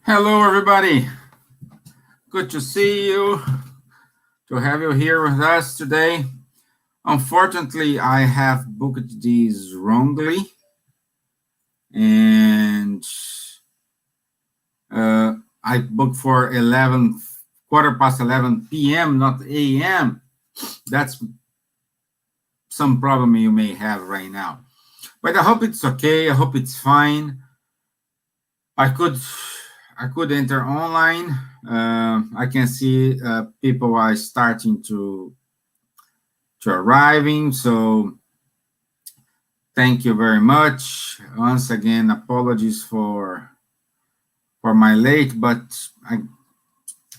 Hello, everybody. Good to see you, to have you here with us today. Unfortunately, I have booked these wrongly, and I booked for 11 p.m., not a.m. That's some problem you may have right now. But I hope it's okay. I hope it's fine. I could enter online. I can see people are starting to arriving. So thank you very much. Once again, apologies for my late, but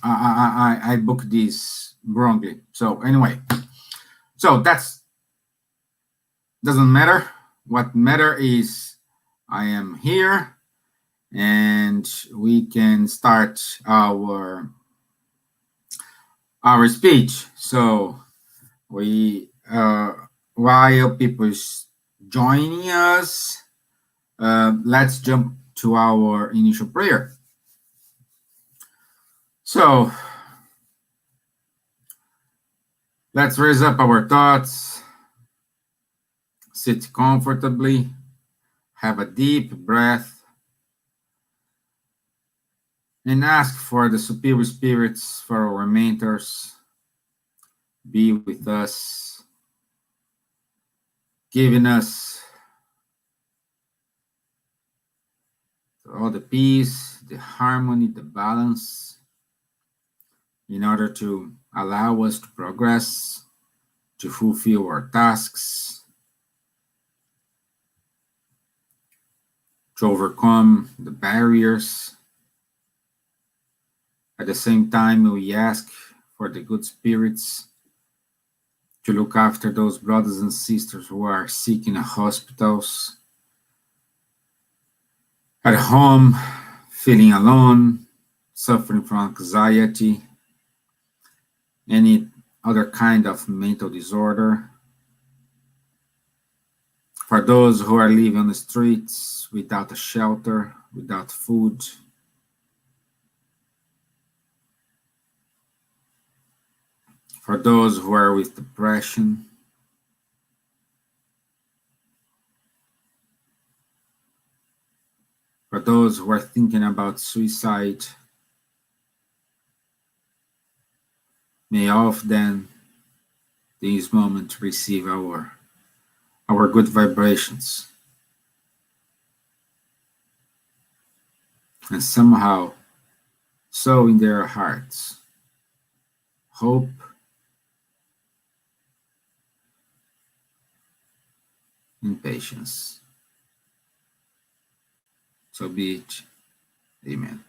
I booked this wrongly. So anyway, so that's doesn't matter. What matter is I am here, and we can start our speech. So we while people is joining us, let's jump to our initial prayer. So let's raise up our thoughts, sit comfortably, have a deep breath, and ask for the superior spirits, for our mentors, be with us, giving us all the peace, the harmony, the balance, in order to allow us to progress, to fulfill our tasks, to overcome the barriers. At the same time, we ask for the good spirits to look after those brothers and sisters who are sick in hospitals, at home, feeling alone, suffering from anxiety, any other kind of mental disorder. For those who are living on the streets without a shelter, without food. For those who are with depression. For those who are thinking about suicide. May all of them, this moment, receive our good vibrations. And somehow, sow in their hearts hope, and patience. So be it. Amen.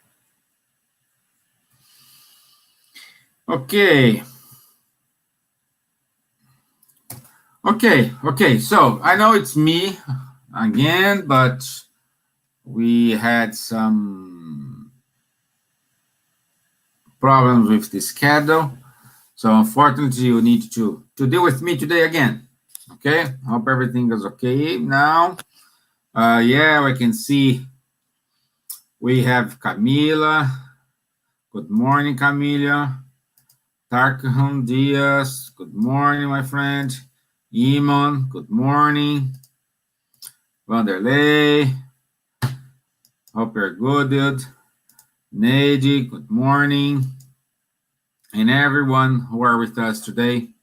Okay. So I know it's me again, but we had some problems with the schedule. So unfortunately, you need to deal with me today again. Okay, hope everything is okay now. Yeah, we can see we have Camila. Good morning, Camila. Tarkhan Diaz. Good morning, my friend. Iman. Good morning. Vanderlei. Hope you're good, dude. Nady. Good morning. And everyone who are with us today,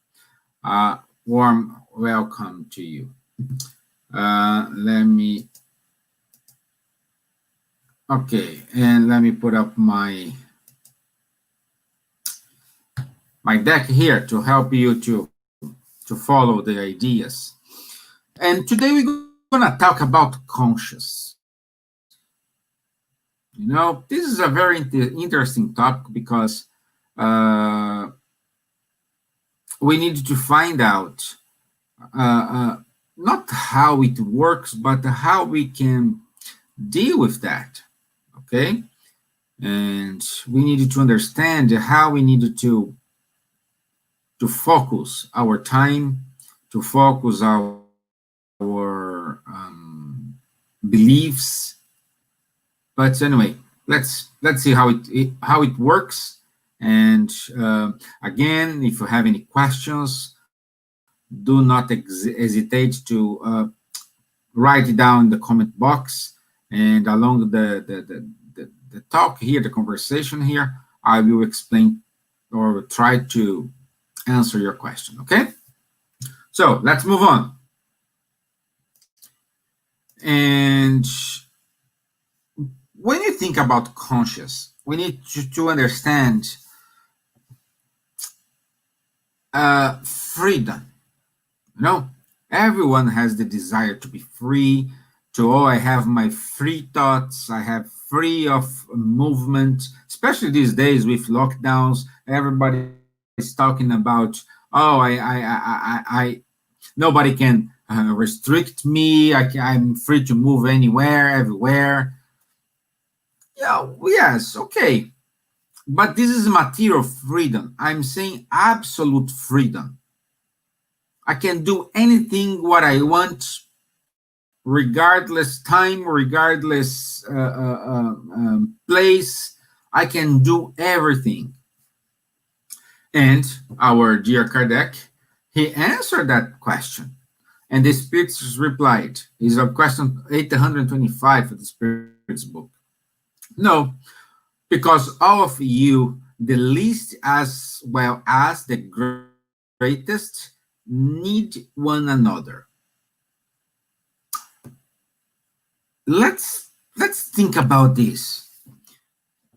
warm welcome to you. Let me put up my deck here to help you to follow the ideas. And today we're gonna talk about conscious. You know, this is a very interesting topic because we need to find out not how it works, but how we can deal with that, okay? And we needed to understand how we needed to focus our time, to focus our beliefs. But anyway, let's see how it works. And again, if you have any questions, do not hesitate to write it down in the comment box. And along the talk here, the conversation here, I will explain or try to answer your question. Okay? So let's move on. And when you think about conscious, we need to understand freedom. You know, everyone has the desire to be free, to, oh, I have my free thoughts, I have free of movement, especially these days with lockdowns. Everybody's talking about, oh, nobody can restrict me, I'm free to move anywhere, everywhere. Yeah, yes, okay. But this is material freedom. I'm saying absolute freedom. I can do anything what I want, regardless time, regardless place. I can do everything. And our dear Kardec, he answered that question. And the Spiritist replied, is a question 825 of the Spirit's book. No, because all of you, the least as well as the greatest, need one another. Let's think about this.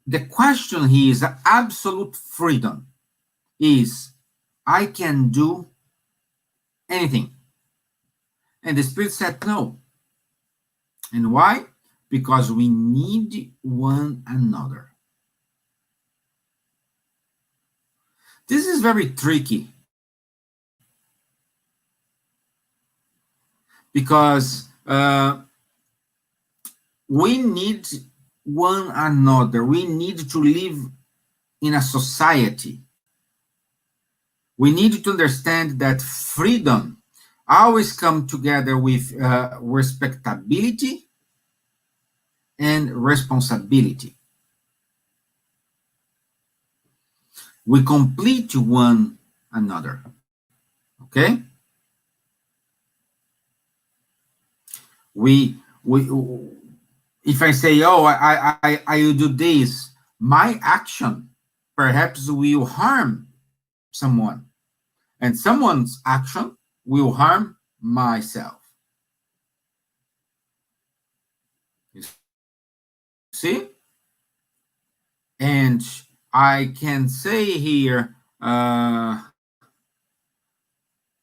The question here is absolute freedom. Is I can do anything. And the Spirit said no. And why? Because we need one another. This is very tricky. Because we need one another. We need to live in a society. We need to understand that freedom always comes together with respectability and responsibility. We complete one another. Okay? We if I say, oh, I will do this, my action perhaps will harm someone, and someone's action will harm myself. You see? And I can say here,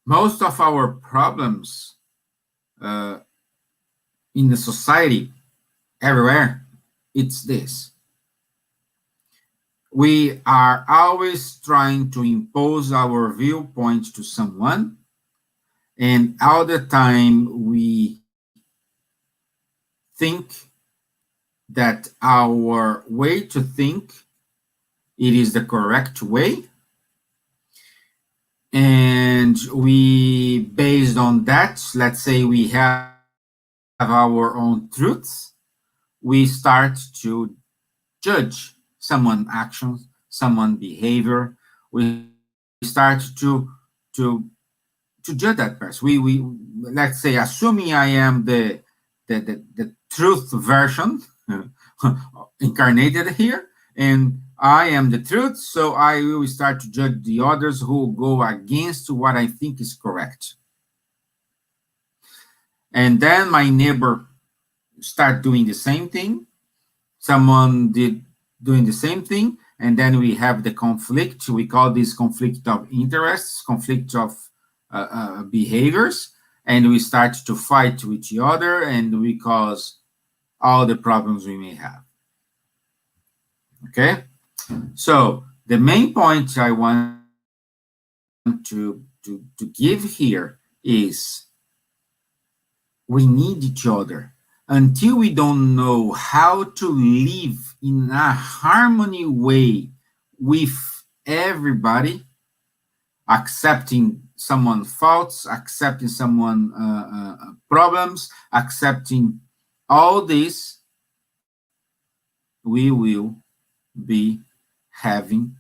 most of our problems in the society, everywhere, it's this. We are always trying to impose our viewpoint to someone, and all the time we think that our way to think, it is the correct way, and we, based on that, let's say we have our own truths, we start to judge someone's actions, someone's behavior. We start to judge that person. We let's say, assuming I am the truth version incarnated here, and I am the truth, so I will start to judge the others who go against what I think is correct. And then my neighbor start doing the same thing. Someone did doing the same thing, and then we have the conflict. We call this conflict of interests, conflict of behaviors, and we start to fight with each other, and we cause all the problems we may have. Okay? So the main point I want to give here is we need each other. Until we don't know how to live in a harmony way with everybody, accepting someone's faults, accepting someone's problems, accepting all this, we will be having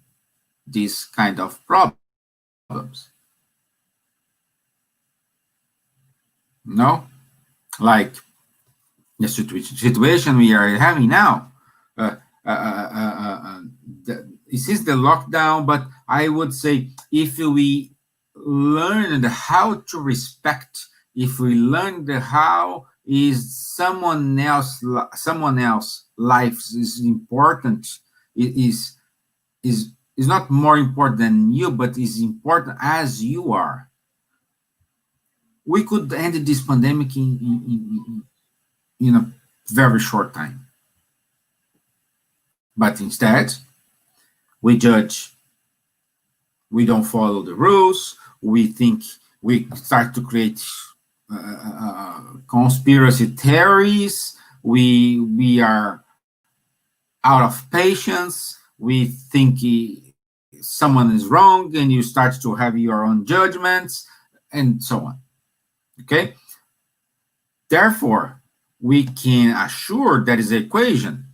this kind of problems. No? Like the situation we are having now. Uh, this is the lockdown, but I would say if we learned how to respect, if we learned how is someone else life is important, is is not more important than you, but is important as you are. We could end this pandemic in a very short time. But instead, we judge, we don't follow the rules, we think, we start to create conspiracy theories, we are out of patience, we think someone is wrong, and you start to have your own judgments, and so on. Okay? Therefore, we can assure that is an equation.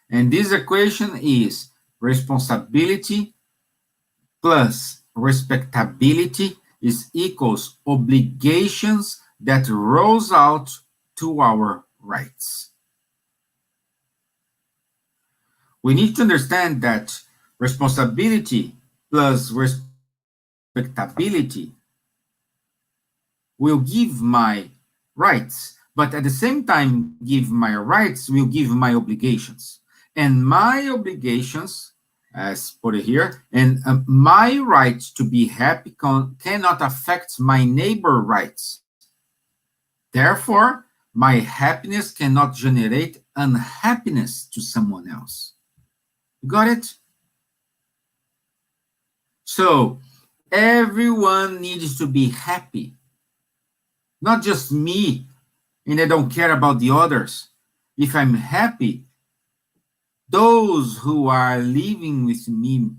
And this equation is responsibility plus respectability is equals obligations that rolls out to our rights. We need to understand that responsibility plus respectability will give my rights, but at the same time give my rights will give my obligations. And my obligations, as put it here, and my right to be happy cannot affect my neighbor rights. Therefore, my happiness cannot generate unhappiness to someone else. You got it? So, everyone needs to be happy. Not just me, and I don't care about the others. If I'm happy, those who are living with me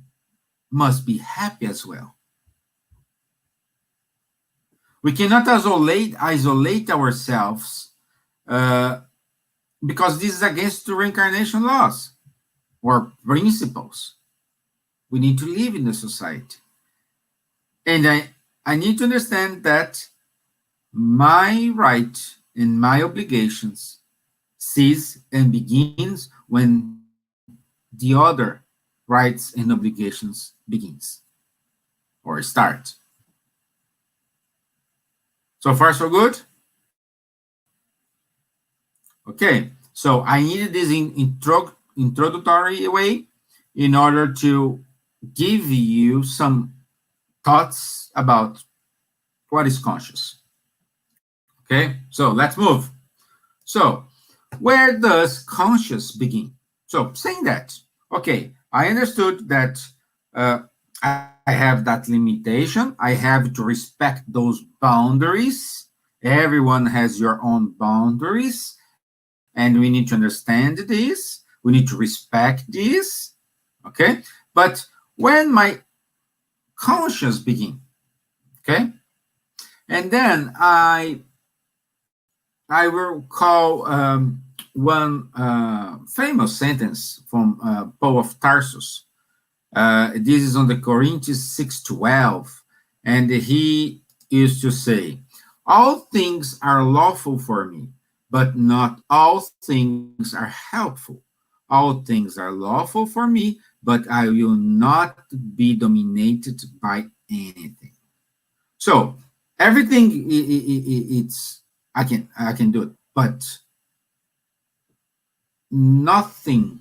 must be happy as well. We cannot isolate ourselves because this is against the reincarnation laws or principles. We need to live in the society. And I need to understand that my right and my obligations cease and begins when the other rights and obligations begins or start. So far, so good? Okay, so I needed this introductory way in order to give you some thoughts about what is conscious. Okay, so let's move. So, where does conscious begin? So, saying that, okay, I understood that I have that limitation. I have to respect those boundaries. Everyone has your own boundaries, and we need to understand this. We need to respect this. Okay, but when my conscious begin, okay, and then I will call one famous sentence from Paul of Tarsus. This is on the Corinthians 6:12, and he used to say, "All things are lawful for me, but not all things are helpful. All things are lawful for me, but I will not be dominated by anything." So everything it's I can do it, but nothing.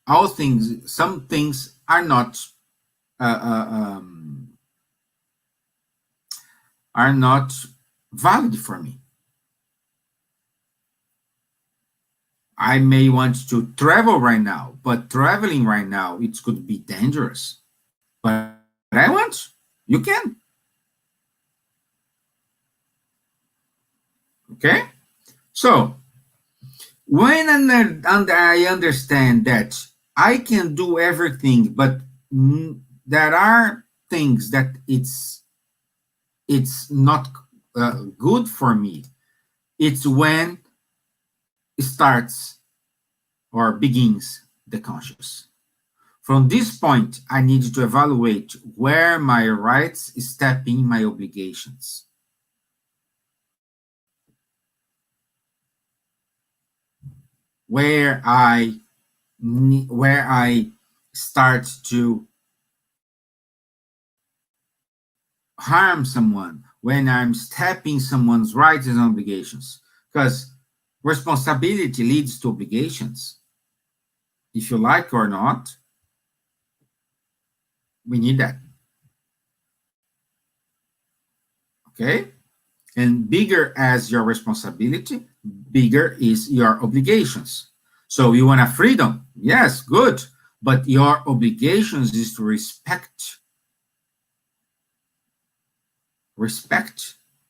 All things, some things are not valid for me. I may want to travel right now, but traveling right now it could be dangerous. But I want, you can. Okay, so when I understand that I can do everything, but there are things that it's not good for me. It's when it starts or begins the conscious. From this point, I need to evaluate where my rights step in my obligations. Where I start to harm someone, when I'm stepping someone's rights and obligations. Because responsibility leads to obligations. If you like or not, we need that. Okay? And bigger as your responsibility, bigger is your obligations. So you want a freedom? Yes, good. But your obligations is to respect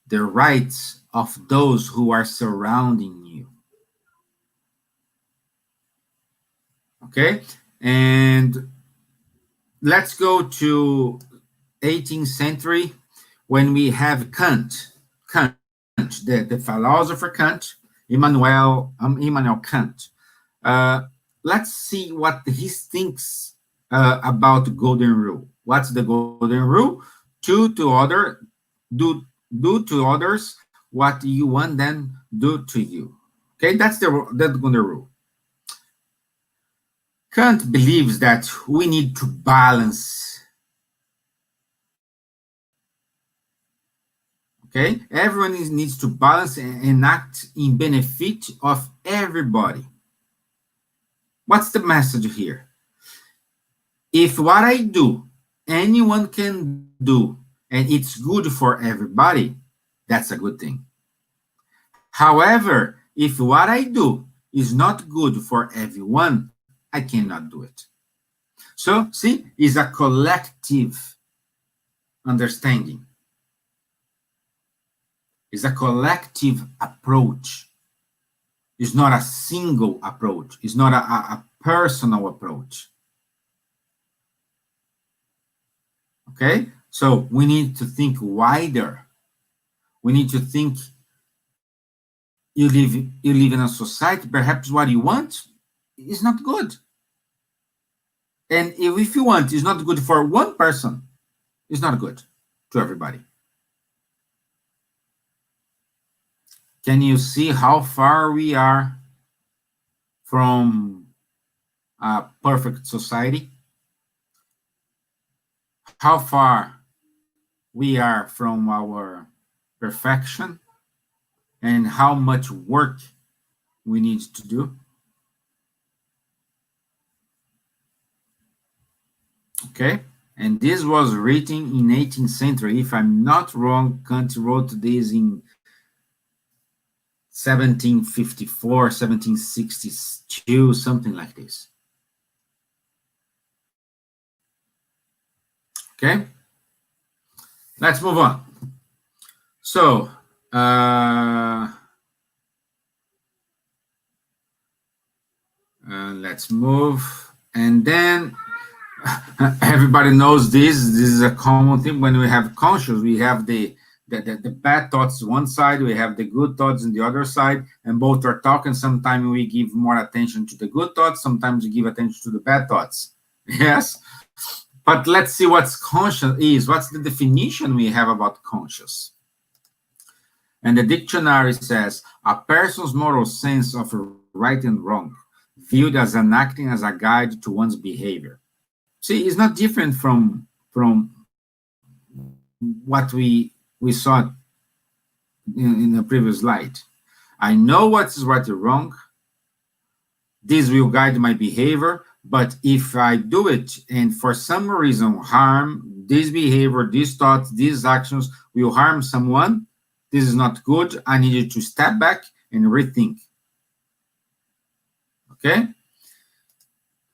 the rights of those who are surrounding you. Okay? And let's go to 18th century when we have Kant, the philosopher Kant, Immanuel Kant. Let's see what he thinks about the golden rule. What's the golden rule? Do to others what you want them do to you. Okay, that's the golden rule. Kant believes that we need to balance. Okay, everyone needs to balance and act in benefit of everybody. What's the message here? If what I do, anyone can do, and it's good for everybody, that's a good thing. However, if what I do is not good for everyone, I cannot do it. So, see, it's a collective understanding. It's a collective approach. It's not a single approach. It's not a personal approach. Okay? So we need to think wider. We need to think you live in a society, perhaps what you want is not good. And if you want is not good for one person, it's not good to everybody. Can you see how far we are from a perfect society? How far we are from our perfection, and how much work we need to do? Okay, and this was written in 18th century. If I'm not wrong, Kant wrote this in 1754, 1762, something like this. Okay, let's move on. So, let's move, and then everybody knows this. This is a common thing when we have conscious. We have the bad thoughts one side, we have the good thoughts on the other side, and both are talking. Sometimes we give more attention to the good thoughts, sometimes we give attention to the bad thoughts. Yes, but let's see what's conscious is. What's the definition we have about conscious? And the dictionary says, a person's moral sense of right and wrong, viewed as an acting as a guide to one's behavior. See, it's not different from what we saw in the previous slide. I know what's right or wrong. This will guide my behavior, but if I do it and for some reason harm, this behavior, these thoughts, these actions will harm someone, this is not good. I needed to step back and rethink. Okay?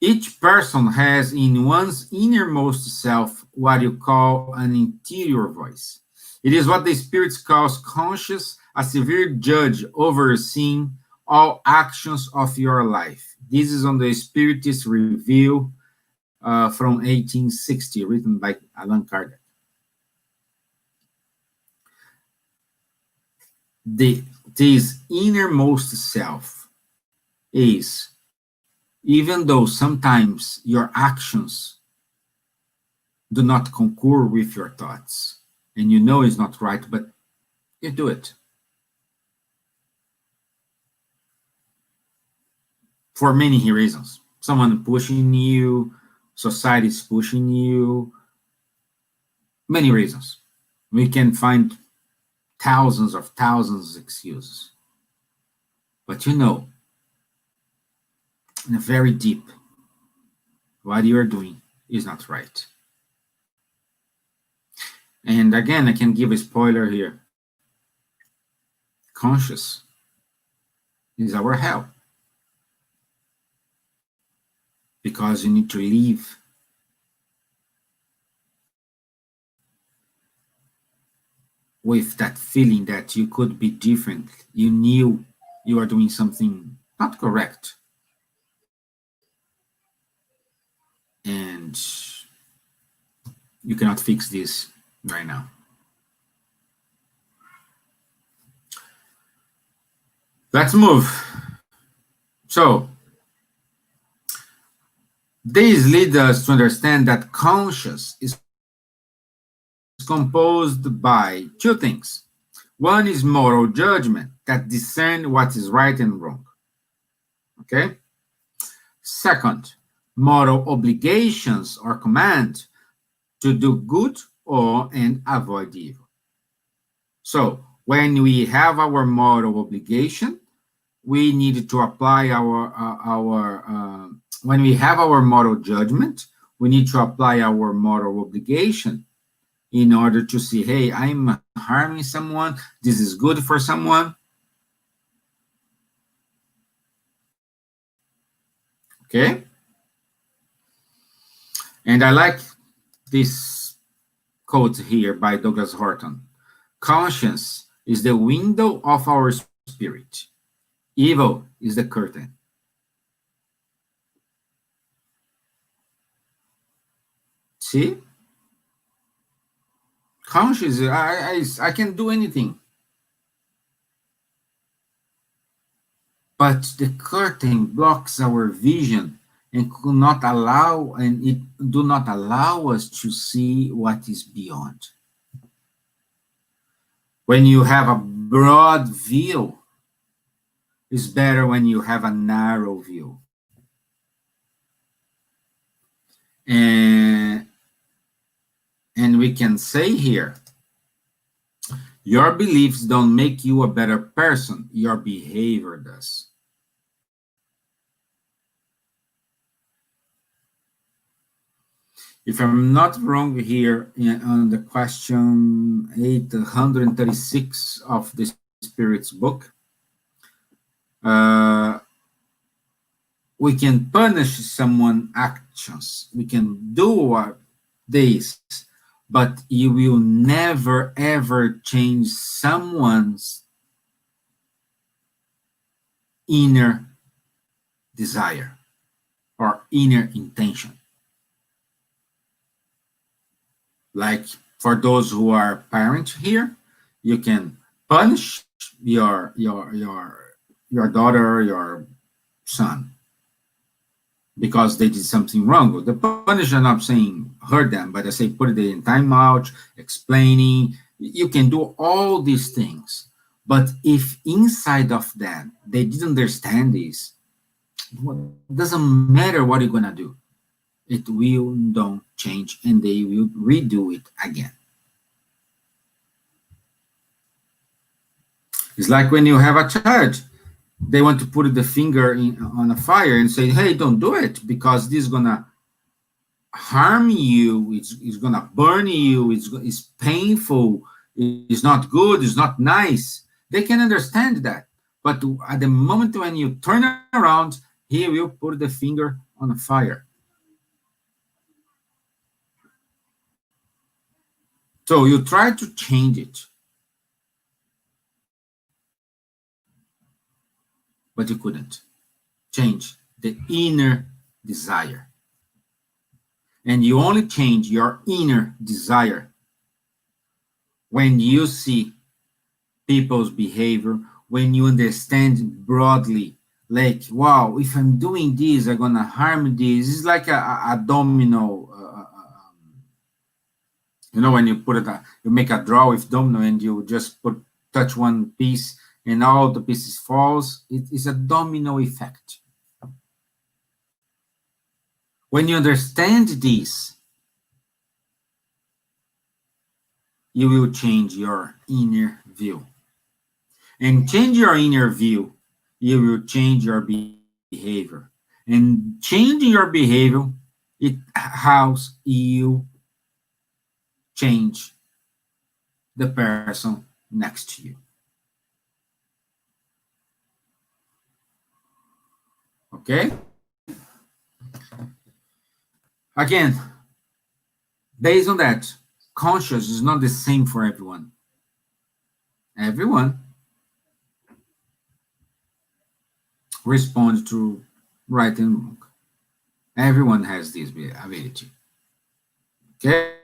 Each person has in one's innermost self what you call an interior voice. It is what the Spirit calls conscious, a severe judge overseeing all actions of your life. This is on the Spiritist Review from 1860, written by Allan Kardec. This innermost self is even though sometimes your actions do not concur with your thoughts, and you know it's not right, but you do it. For many reasons. Someone pushing you, society is pushing you, many reasons. We can find thousands of excuses. But you know, in a very deep, what you are doing is not right. And again, I can give a spoiler here. Conscious is our hell. Because you need to live with that feeling that you could be different. You knew you are doing something not correct. And you cannot fix this right now. Let's move. So, these lead us to understand that conscious is composed by two things. One is moral judgment that discern what is right and wrong. Okay? Second, moral obligations or command to do good and avoid evil. So, when we have our moral obligation, we need to apply when we have our moral judgment, we need to apply our moral obligation in order to see, hey, I'm harming someone, this is good for someone. Okay? And I like this quote here by Douglas Horton. Conscience is the window of our spirit. Evil is the curtain. See? Conscious, I can do anything. But the curtain blocks our vision and it do not allow us to see what is beyond. When you have a broad view, it's better when you have a narrow view. And we can say here, your beliefs don't make you a better person, your behavior does. If I'm not wrong here on the question 836 of the Spirit's book, we can punish someone's actions. We can do this, but you will never, ever change someone's inner desire or inner intention. Like for those who are parents here, you can punish your daughter, your son, because they did something wrong. The punish, I'm not saying hurt them, but I say put it in timeout, explaining. You can do all these things. But if inside of them, they didn't understand this, it doesn't matter what you're going to do. It will don't change, and they will redo it again. It's like when you have a child, they want to put the finger on a fire and say, hey, don't do it, because this is going to harm you, it's going to burn you, it's painful, it's not good, it's not nice. They can understand that. But at the moment when you turn around, he will put the finger on the fire. So you try to change it, but you couldn't change the inner desire. And you only change your inner desire when you see people's behavior, when you understand broadly like, wow, if I'm doing this, I'm gonna harm this. It's like a domino. When you put it, you make a draw with domino, and you just touch one piece, and all the pieces falls. It is a domino effect. When you understand this, you will change your inner view. And change your inner view, you will change your behavior. And changing your behavior, it helps you change the person next to you. Okay? Again, based on that, conscious is not the same for everyone. Everyone responds to right and wrong. Everyone has this ability. Okay?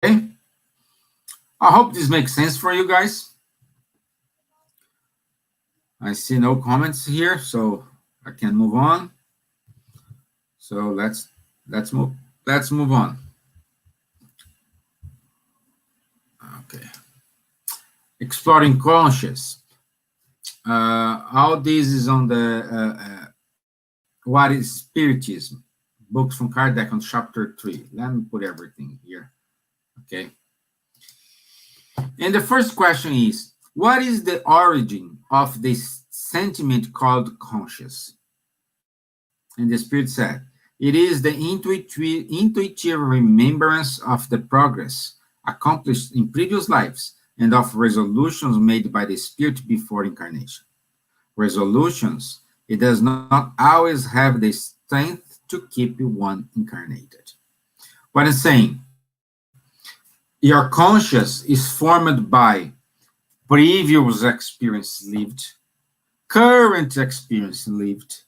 I hope this makes sense for you guys. I see no comments here, so I can move on. So let's move on. Okay. Exploring conscious. All this is on the what is Spiritism? Books from Kardec on chapter 3. Let me put everything here. Okay. And the first question is, what is the origin of this sentiment called conscious? And the Spirit said, it is the intuitive remembrance of the progress accomplished in previous lives and of resolutions made by the Spirit before incarnation. Resolutions, it does not always have the strength to keep one incarnated. What I'm saying, your conscious is formed by previous experience lived, current experience lived,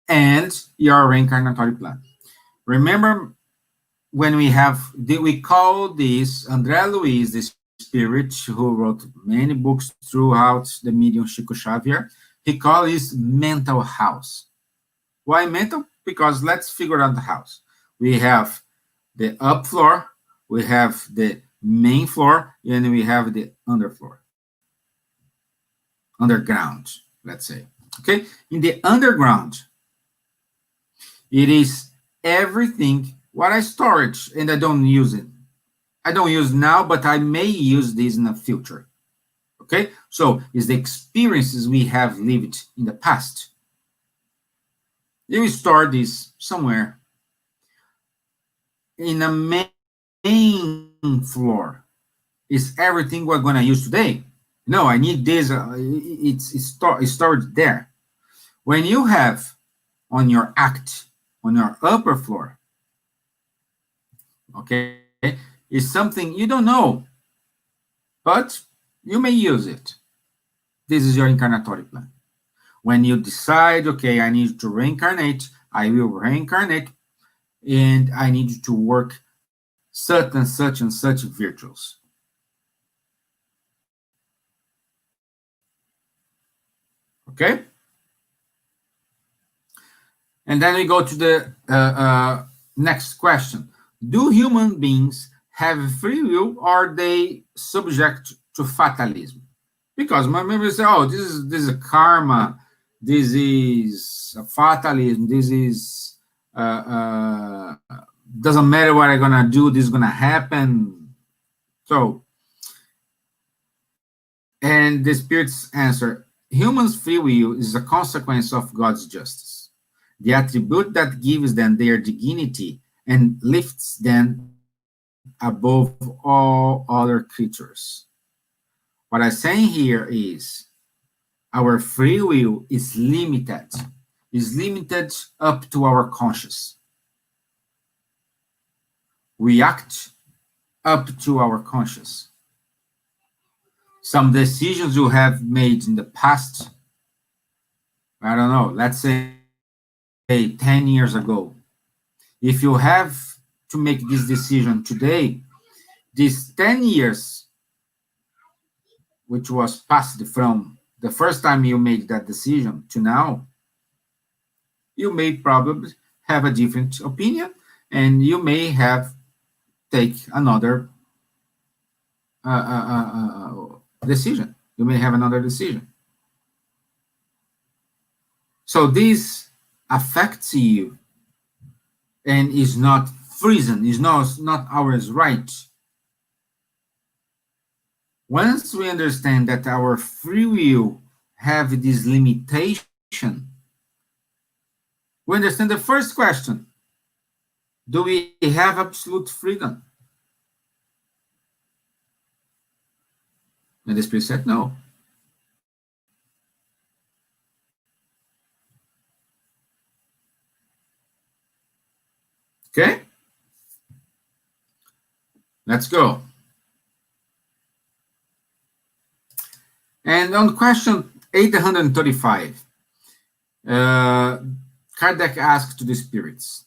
and your reincarnatory plan. Remember when we call this André Luiz, the spirit who wrote many books throughout the medium Chico Xavier, he called it mental house. Why mental? Because let's figure out the house. We have the up floor, we have the main floor, and we have the underfloor. Underground, let's say. Okay? In the underground, it is everything what I storage and I don't use it. I don't use now, but I may use this in the future. Okay? So it's the experiences we have lived in the past. You store this somewhere in the main floor. Is everything we're going to use today? No, I need this. It's stored there. When you have on your act, on your upper floor, okay, is something you don't know, but you may use it. This is your incarnatory plan. When you decide, okay, I need to reincarnate, I will reincarnate, and I need to work such and such and such virtues. Okay? And then we go to the next question. Do human beings have free will, or are they subject to fatalism? Because my members say, oh, this is a karma, this is a fatalism, this is doesn't matter what I'm gonna do, this is gonna happen. So, and the Spirit's answer, humans' free will is a consequence of God's justice, the attribute that gives them their dignity and lifts them above all other creatures. What I'm saying here is our free will is limited up to our conscious. We act up to our conscious. Some decisions you have made in the past, I don't know, let's say 10 years ago. If you have to make this decision today, these 10 years, which was passed from the first time you made that decision to now, you may probably have a different opinion, and you may have take another decision. You may have another decision. So this affects you and is not freezing, is not ours right. Once we understand that our free will have this limitation, we understand the first question: do we have absolute freedom? And the Spirit said, no. Okay? Let's go. And on question 835, Kardec asked to the spirits,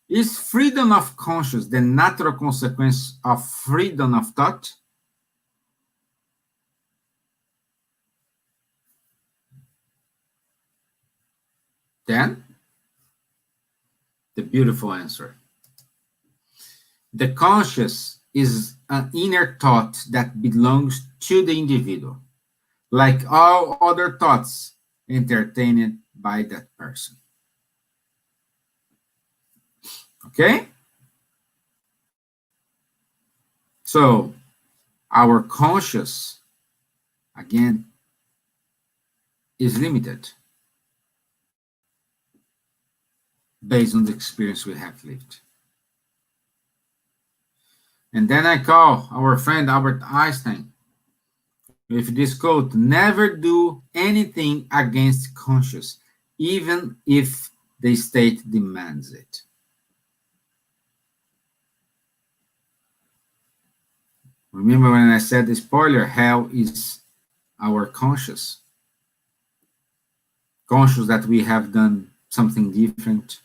is freedom of conscience the natural consequence of freedom of thought? Then, the beautiful answer. The conscious is an inner thought that belongs to the individual, like all other thoughts entertained by that person. Okay? So, our conscious, again, is limited based on the experience we have lived. And then I call our friend Albert Einstein with this quote: never do anything against conscience, even if the state demands it. Remember when I said the spoiler, hell is our conscious. Conscious that we have done something different.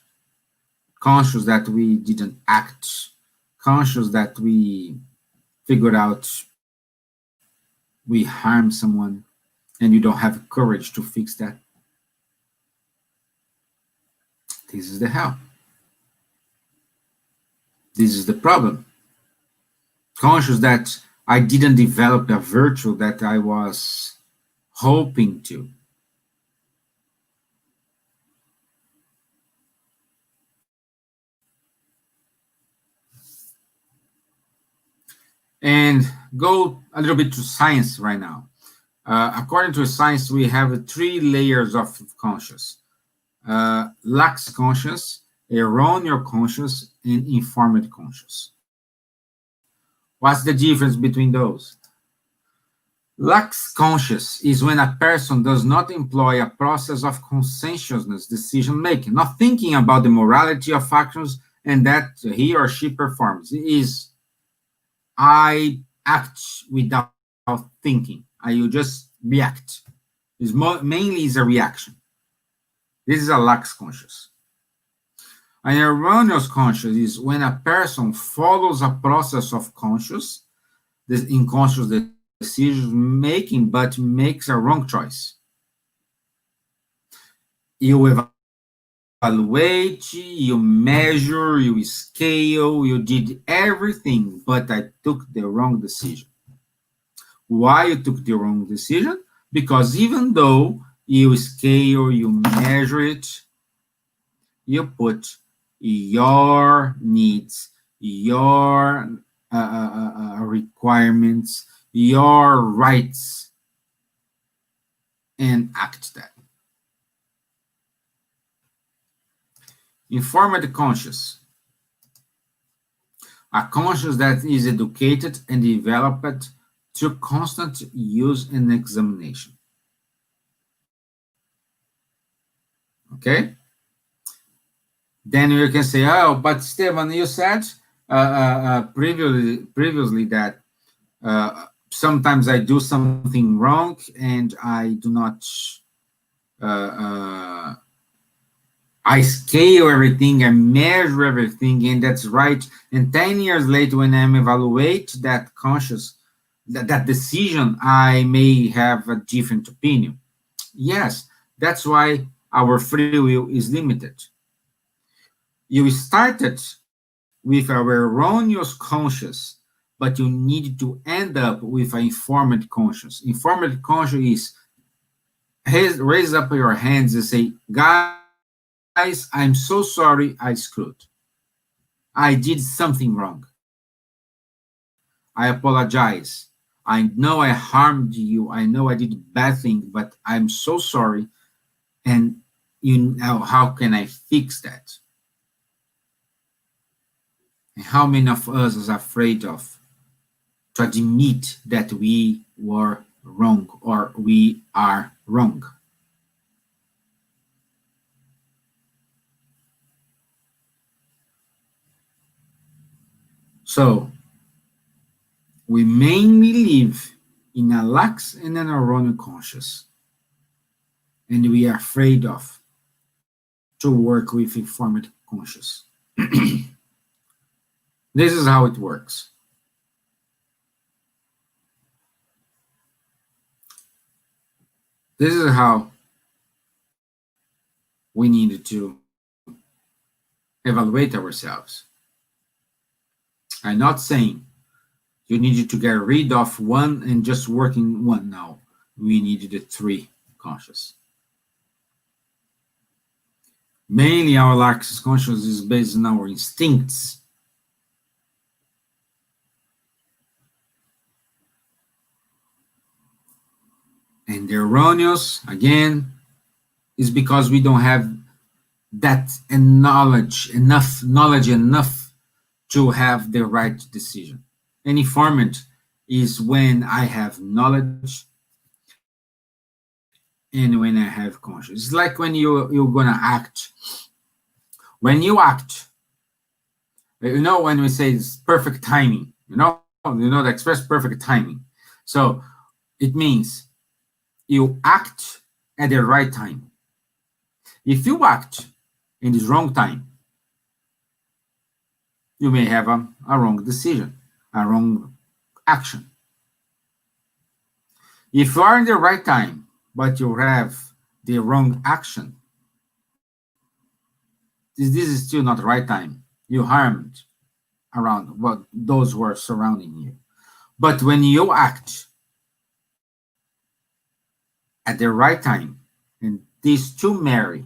Conscious that we didn't act. Conscious that we figured out we harmed someone and you don't have courage to fix that. This is the hell. This is the problem. Conscious that I didn't develop a virtue that I was hoping to. And go a little bit to science right now. According to science, we have 3 layers of conscious. Lax conscious, erroneous conscious, and informed conscious. What's the difference between those? Lax conscious is when a person does not employ a process of conscientiousness decision-making, not thinking about the morality of actions and that he or she performs. It is, I act without thinking. I will just react. It's mainly is a reaction. This is a lax conscious. An erroneous conscious is when a person follows a process of conscious, this unconscious decision making, but makes a wrong choice. You evaluate, you measure, you scale, you did everything, but I took the wrong decision. Why you took the wrong decision? Because even though you scale, you measure it, you put your needs, your requirements, your rights, and act that. Informed conscious. A conscious that is educated and developed through constant use and examination. Okay? Then you can say, oh, but Stevan, you said previously that sometimes I do something wrong and I do not, I scale everything, I measure everything, and that's right. And 10 years later, when I evaluate that conscious, that decision, I may have a different opinion. Yes, that's why our free will is limited. You started with a erroneous conscious, but you need to end up with an informed conscious. Informed conscious is raise up your hands and say, guys, I'm so sorry I screwed. I did something wrong. I apologize. I know I harmed you. I know I did bad thing, but I'm so sorry. And you know, how can I fix that? And how many of us is afraid of to admit that we were wrong or we are wrong? So we mainly live in a lax and an erroneous conscious, and we are afraid of to work with informed conscious. This is how it works. This is how we need to evaluate ourselves. I'm not saying you need to get rid of one and just working one. No, we need the three conscious. Mainly our lax conscious is based on our instincts. And the erroneous, again, is because we don't have that and knowledge enough to have the right decision. And informed is when I have knowledge and when I have conscience. It's like when you're gonna act. When you act, when we say it's perfect timing, the express perfect timing. So it means you act at the right time. If you act in the wrong time, you may have a wrong decision, a wrong action. If you are in the right time, but you have the wrong action, this is still not the right time. You harmed around those who are surrounding you. But when you act at the right time, and these two marry,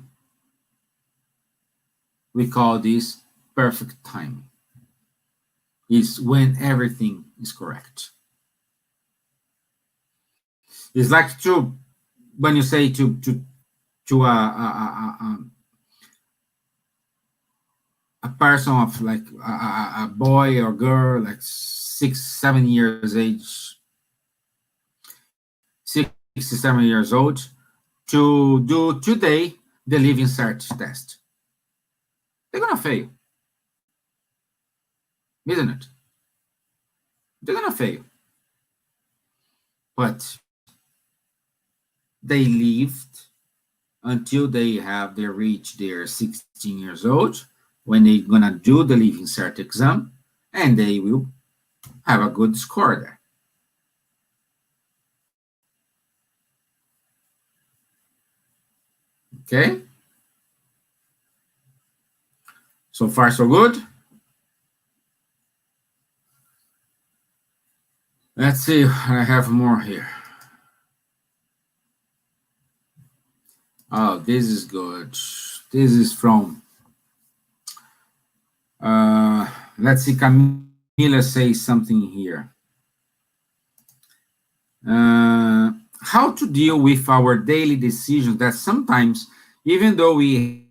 we call this perfect timing. Is when everything is correct. It's like when you say to a person of like a boy or girl, like 6-7 years age, 6 to 7 years old, to do today the living cert test. They're gonna fail, isn't it? They're gonna fail. But they lived until they reach their 16 years old, when they're gonna do the living cert exam, and they will have a good score there. Okay? So far, so good. Let's see, I have more here. Oh, this is good. This is from, let's see, Camila says something here. How to deal with our daily decisions that sometimes, even though we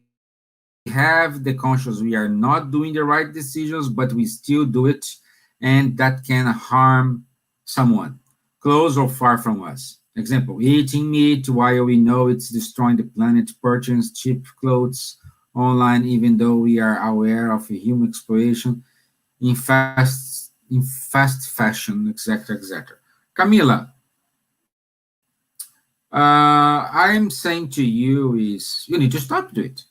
have the conscious, we are not doing the right decisions, but we still do it, and that can harm someone close or far from us. Example, eating meat while we know it's destroying the planet, purchasing cheap clothes online, even though we are aware of human exploitation in fast fashion, etc., etc. Camila, I'm saying to you is you need to stop doing it.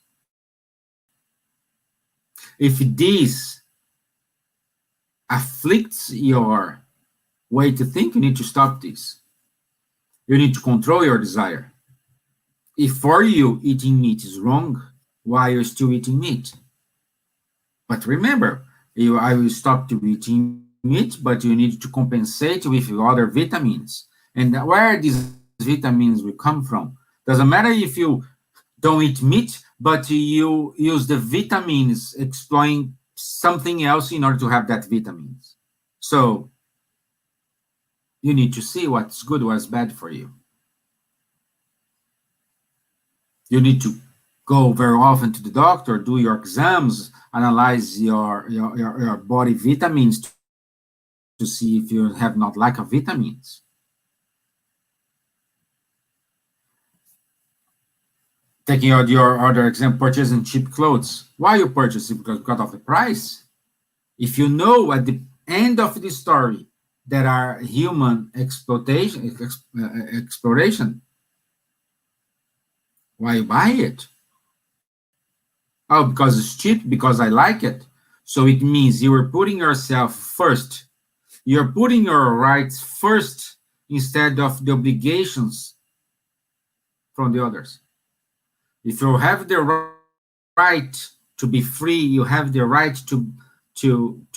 If this afflicts your way to think, you need to stop this. You need to control your desire. If for you eating meat is wrong, why are you still eating meat? But remember, I will stop to eating meat, but you need to compensate with other vitamins. And where these vitamins will come from? Doesn't matter if you don't eat meat, but you use the vitamins exploring something else in order to have that vitamins. So you need to see what's good, what's bad for you. You need to go very often to the doctor, do your exams, analyze your body vitamins to see if you have not lack of vitamins. Taking out your other example, purchasing cheap clothes. Why you purchase it? Because of the price? If you know at the end of the story there are human exploration, why you buy it? Oh, because it's cheap, because I like it. So it means you are putting yourself first. You're putting your rights first instead of the obligations from the others. If you have the right to be free, you have the right to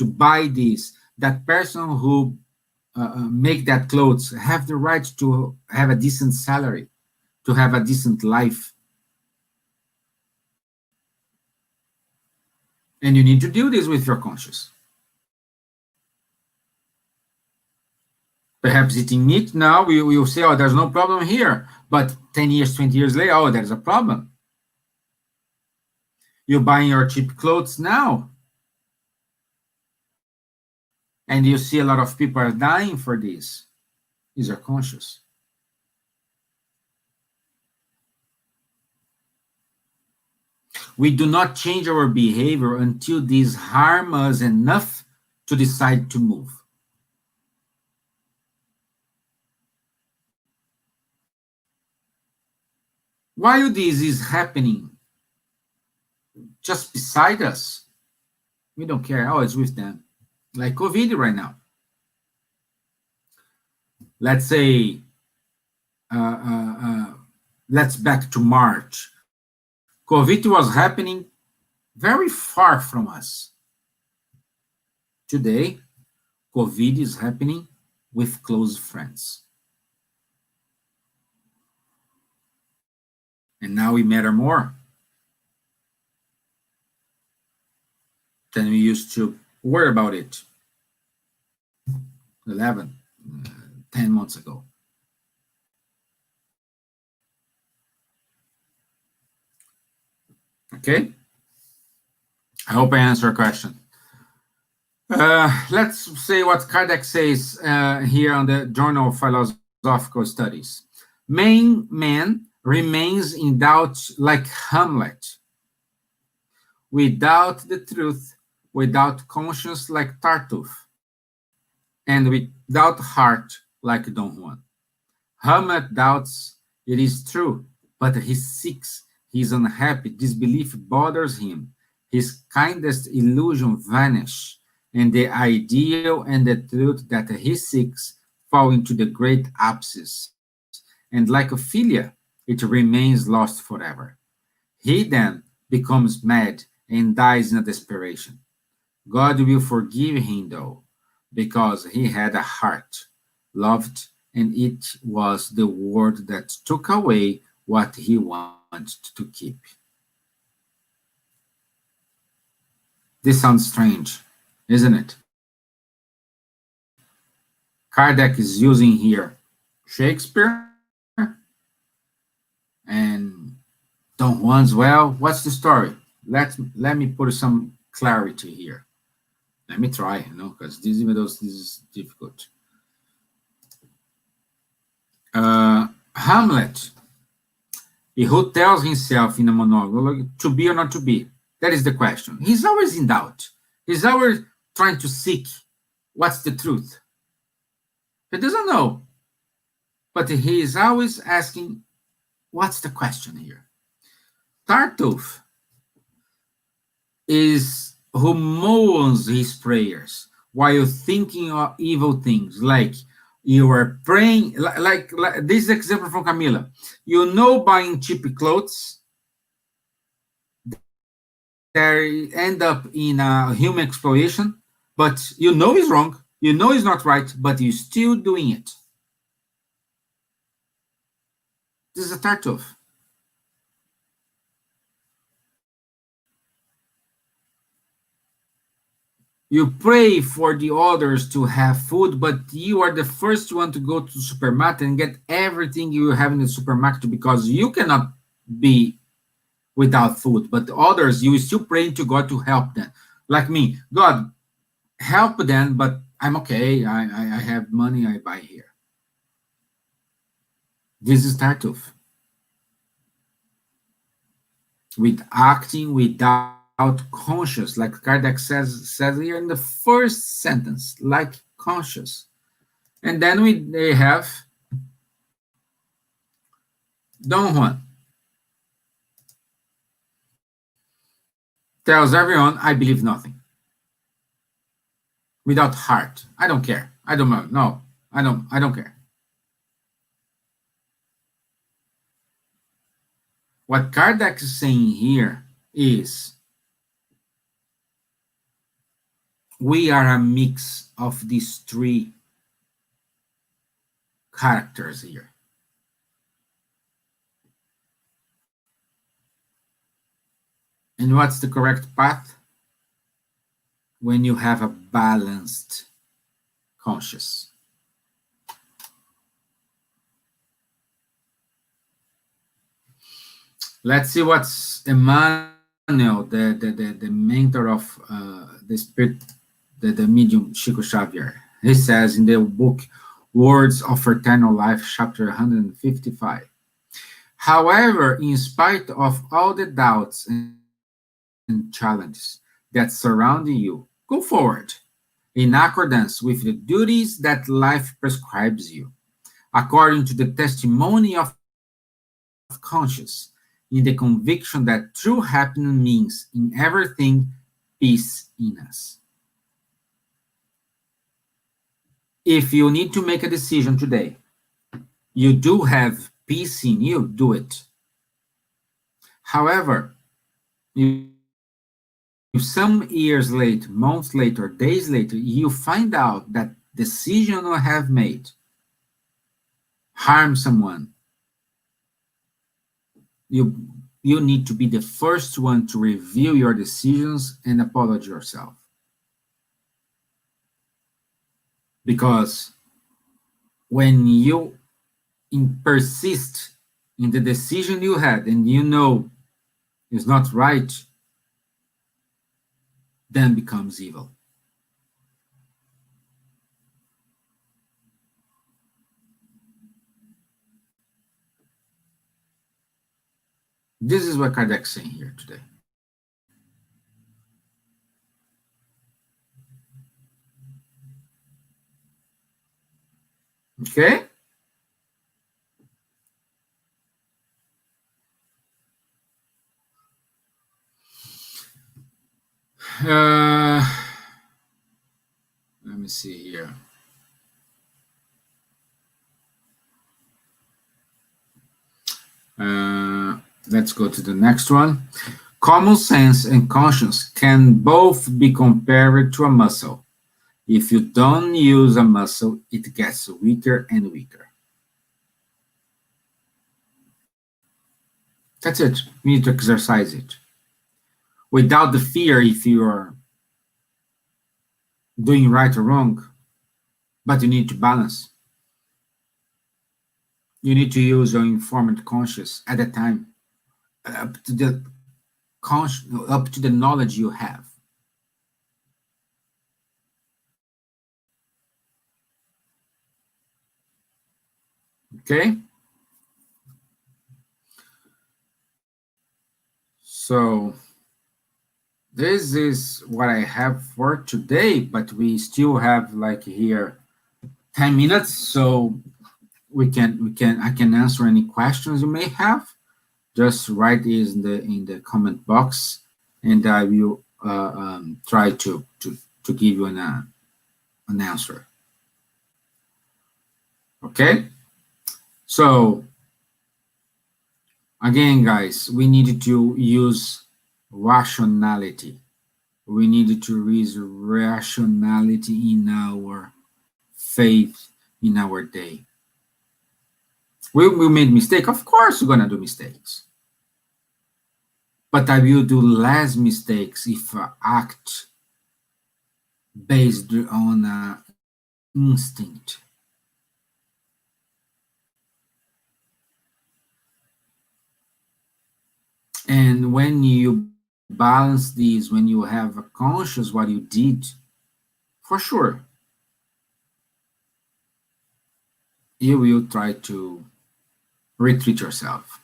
buy this. That person who make that clothes have the right to have a decent salary, to have a decent life. And you need to do this with your conscience. Perhaps eating meat now, we will say, oh, there's no problem here. But 10 years, 20 years later, oh, there's a problem. You're buying your cheap clothes now. And you see a lot of people are dying for this. These are conscious. We do not change our behavior until these harm us enough to decide to move. While this is happening just beside us, we don't care. Oh, it's with them. Like COVID right now. Let's say, let's back to March. COVID was happening very far from us. Today, COVID is happening with close friends. And now we matter more than we used to worry about it 11, 10 months ago. Okay? I hope I answered your question. Let's say what Kardec says here on the Journal of Philosophical Studies. Man remains in doubt like Hamlet, without the truth, without conscience like Tartuffe, and without heart like Don Juan. Hamlet doubts it is true, but he seeks, he is unhappy, disbelief bothers him, his kindest illusion vanish, and the ideal and the truth that he seeks fall into the great abscess, and like Ophelia, it remains lost forever. He then becomes mad and dies in a desperation. God will forgive him, though, because he had a heart, loved, and it was the word that took away what he wanted to keep. This sounds strange, isn't it? Kardec is using here Shakespeare and Don Juan's well. What's the story? Let me put some clarity here. Let me try, because this is difficult. Hamlet, who tells himself in a monologue to be or not to be. That is the question. He's always in doubt. He's always trying to seek what's the truth. He doesn't know, but he is always asking, what's the question here? Tartuffe is who moans his prayers while thinking of evil things, like You are praying, like this example from Camila. You know, buying cheap clothes, they end up in human exploitation, but you know it's wrong, you know it's not right, but you're still doing it. This is a Tartuffe. You pray for the others to have food, but you are the first one to go to the supermarket and get everything you have in the supermarket because you cannot be without food. But others, you still praying to God to help them. Like me, God, help them, but I'm okay. I have money, I buy here. This is Tartuffe. With acting without conscious, like Kardec says here in the first sentence, like conscious. And then they have Don Juan. Tells everyone, I believe nothing. Without heart. I don't care. I don't know. No, I don't care. What Kardec is saying here is we are a mix of these three characters here. And what's the correct path? When you have a balanced conscious. Let's see what's Emmanuel, the mentor of the spirit, the medium Chico Xavier. He says in the book Words of Eternal Life, chapter 155. However, in spite of all the doubts and challenges that surround you, go forward in accordance with the duties that life prescribes you, according to the testimony of conscience, in the conviction that true happiness means in everything peace in us. If you need to make a decision today, you do have peace in you, do it. However, if some years later, months later, days later, you find out that decision you have made harm someone, you need to be the first one to review your decisions and apologize yourself. Because when you persist in the decision you had and you know is not right, then becomes evil. This is what Kardec is saying here today. Okay? Let me see here. Let's go to the next one. Common sense and conscience can both be compared to a muscle. If you don't use a muscle, it gets weaker and weaker. That's it. You need to exercise it. Without the fear if you are doing right or wrong, but you need to balance. You need to use your informed conscience at a time, up to the knowledge you have. Okay? So this is what I have for today, but we still have like here 10 minutes, so I can answer any questions you may have. Just write it in the comment box, and I will try to give you an answer. Okay? So, again, guys, we needed to use rationality. We needed to use rationality in our faith, in our day. We made mistake. Of course, we're going to do mistakes. But I will do less mistakes if I act based on instinct. And when you balance these, when you have a conscious what you did, for sure, you will try to retreat yourself.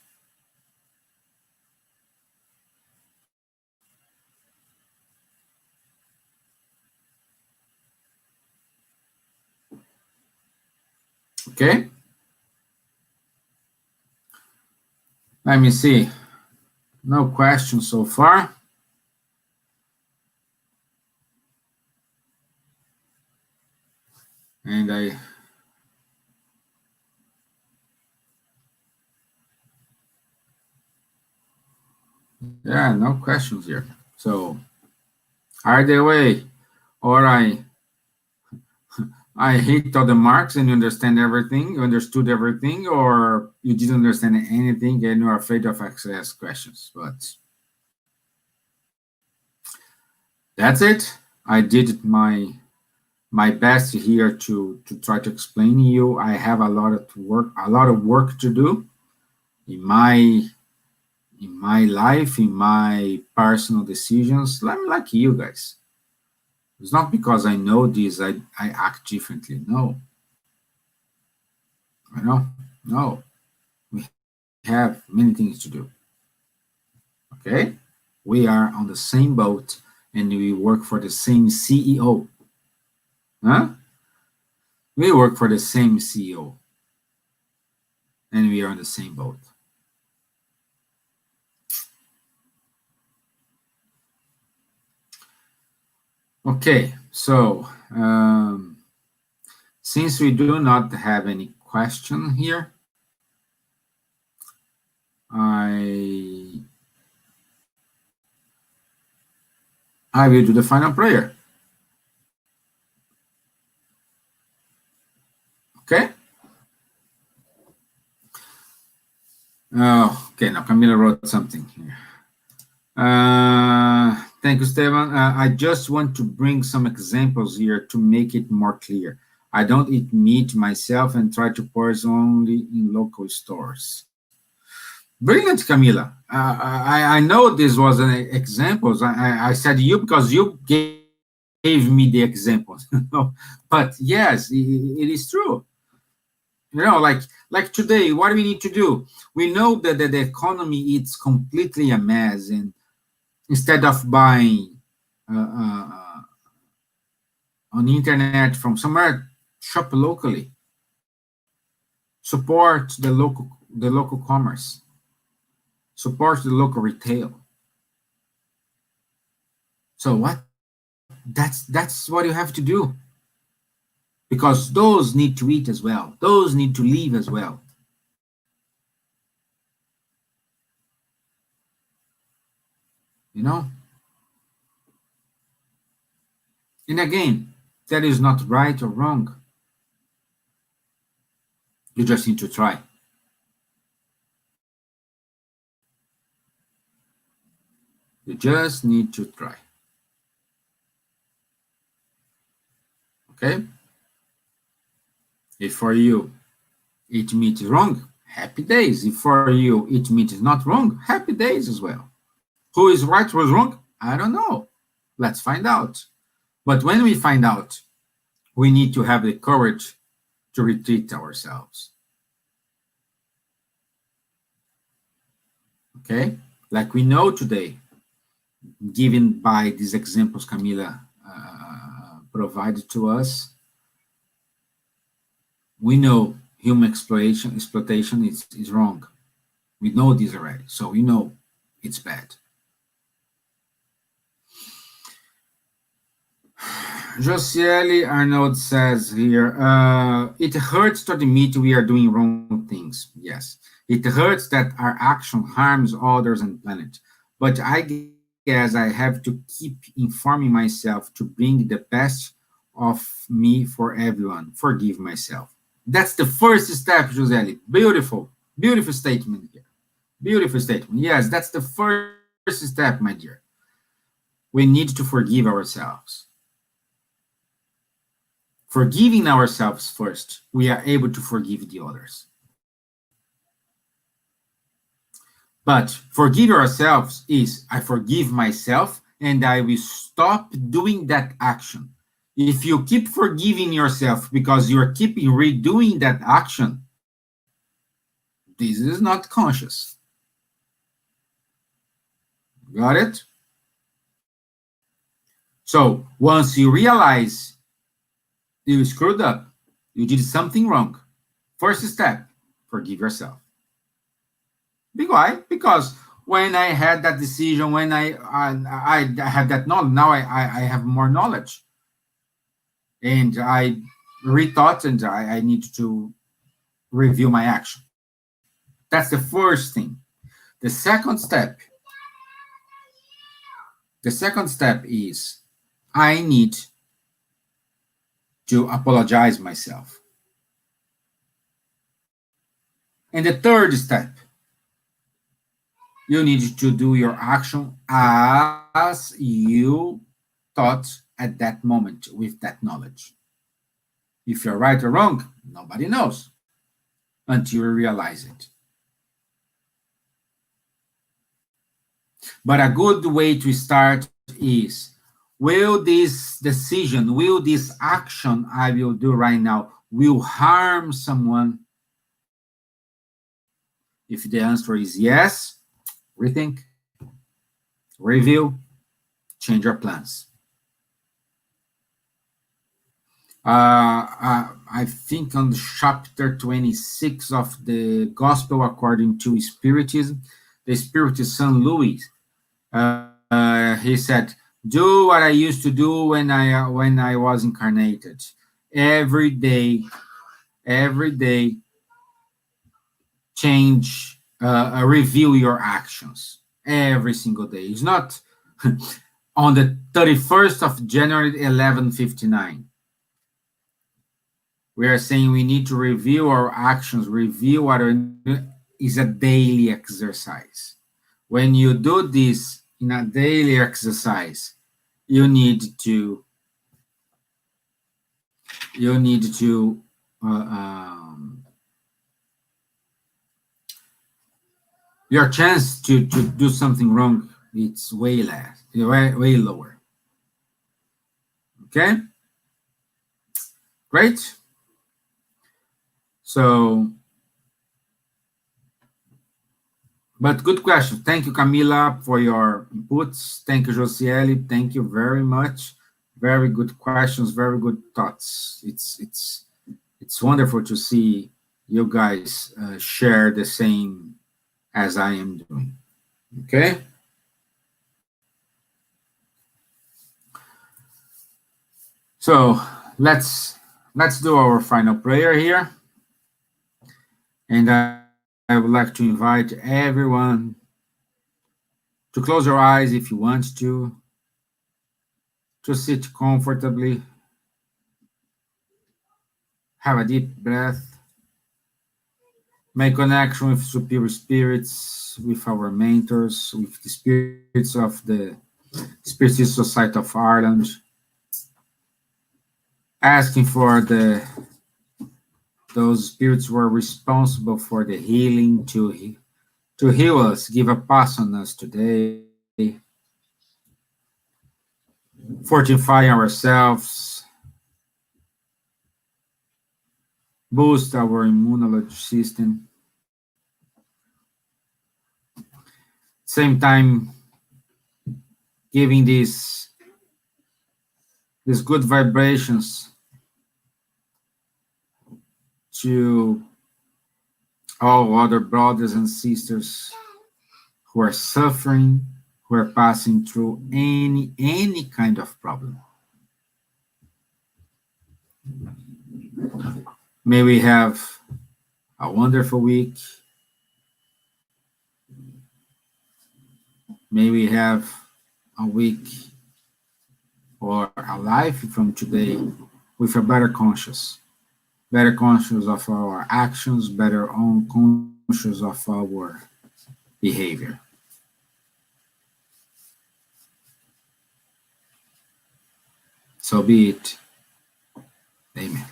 Okay? Let me see. No questions so far. And yeah, no questions here. So either way, or I hit all the marks and you understand everything, you understood everything, or you didn't understand anything and you're afraid of asking questions. But that's it. I did my best here to try to explain to you. I have a lot of work to do in my life, in my personal decisions. I'm like you guys. It's not because I know this I act differently. No. I know. No. We have many things to do. Okay? We are on the same boat and we work for the same CEO. Huh? We work for the same CEO. And we are on the same boat. Okay, so since we do not have any question here, I will do the final prayer. Okay? Oh, okay, now Camila wrote something here. Thank you, Stevan. I just want to bring some examples here to make it more clear. I don't eat meat myself and try to purchase only in local stores. Brilliant, Camila. I know this was an example. I said you because you gave me the examples. But yes, it is true. Like today, what do we need to do? We know that the economy is completely a mess, and instead of buying on the internet from somewhere, shop locally. Support the local commerce. Support the local retail. So what? That's what you have to do. Because those need to eat as well. Those need to live as well. You know? And again, that is not right or wrong. You just need to try. You just need to try. Okay? If for you eat meat is wrong, happy days. If for you eat meat is not wrong, happy days as well. Who is right, who is wrong? I don't know. Let's find out. But when we find out, we need to have the courage to retreat ourselves. Okay? Like we know today, given by these examples Camila provided to us, we know human exploitation is wrong. We know this already, so we know it's bad. Josiele Arnold says here, it hurts to admit we are doing wrong things. Yes. It hurts that our action harms others and planet. But I guess I have to keep informing myself to bring the best of me for everyone. Forgive myself. That's the first step, Josiele. Beautiful. Beautiful statement here. Beautiful statement. Yes, that's the first step, my dear. We need to forgive ourselves. Forgiving ourselves first, we are able to forgive the others. But forgive ourselves is I forgive myself and I will stop doing that action. If you keep forgiving yourself because you are keeping redoing that action, this is not conscious. Got it? So once you realize you screwed up, you did something wrong, first step, forgive yourself. Why? Because when I had that decision, when I have that knowledge, now I have more knowledge. And I rethought and I need to review my action. That's the first thing. The second step is I need to apologize myself. And the third step, you need to do your action as you thought at that moment with that knowledge. If you're right or wrong, nobody knows until you realize it. But a good way to start is, will this decision, will this action I will do right now, will harm someone? If the answer is yes, rethink, review, change your plans. I think on chapter 26 of the Gospel according to Spiritism, the Spiritist San Louis, he said, "Do what I used to do when I was incarnated. Every day, change, review your actions every single day. It's not on the 31st of January, 11:59. We are saying we need to review our actions, review what is a daily exercise. When you do this in a daily exercise, you need to your chance to do something wrong, it's way less, way lower. Okay, great. So, but good question. Thank you, Camila, for your inputs. Thank you, Josiele. Thank you very much. Very good questions. Very good thoughts. It's wonderful to see you guys share the same as I am doing. Okay. So let's do our final prayer here. And I would like to invite everyone to close your eyes if you want to sit comfortably, have a deep breath, make connection with superior spirits, with our mentors, with the spirits of the Spiritist Society of Ireland, asking for those spirits who are responsible for the healing to heal us, give a pass on us today, fortify ourselves, boost our immunology system. Same time, giving these good vibrations to all other brothers and sisters who are suffering, who are passing through any kind of problem. May we have a wonderful week. May we have a week or a life from today with a better conscience of our actions, better conscious of our behavior. So be it. Amen.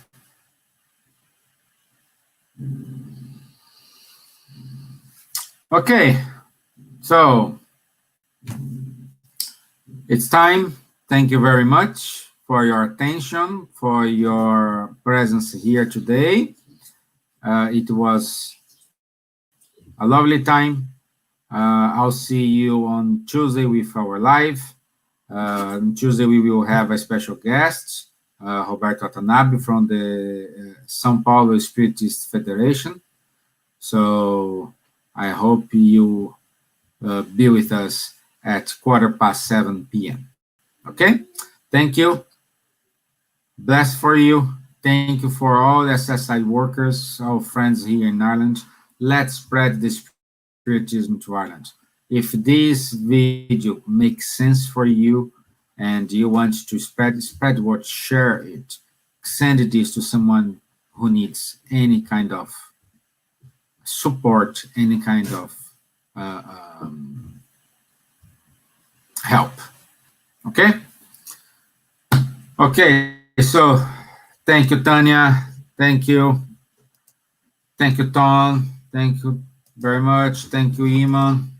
Okay, so it's time. Thank you very much for your attention, for your presence here today. It was a lovely time. I'll see you on Tuesday with our live. On Tuesday, we will have a special guest, Roberto Watanabe from the São Paulo Spiritist Federation. So I hope you be with us at 7:15 p.m. Okay? Thank you. Bless for you. Thank you for all the SSI workers, our friends here in Ireland. Let's spread the Spiritism to Ireland. If this video makes sense for you and you want to spread word, share it. Send this to someone who needs any kind of support, any kind of help. Okay? Okay, so thank you, Tanya. Thank you. Thank you, Tom. Thank you very much. Thank you, Iman.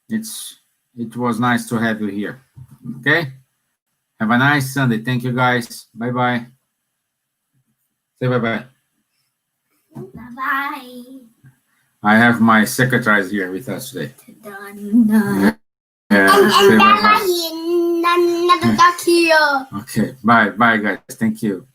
It was nice to have you here. Okay? Have a nice Sunday. Thank you, guys. Bye-bye. Say bye-bye. Bye-bye. I have my secretaries here with us today. Done. Yeah, and never duck here. Okay. Bye. Bye, guys. Thank you.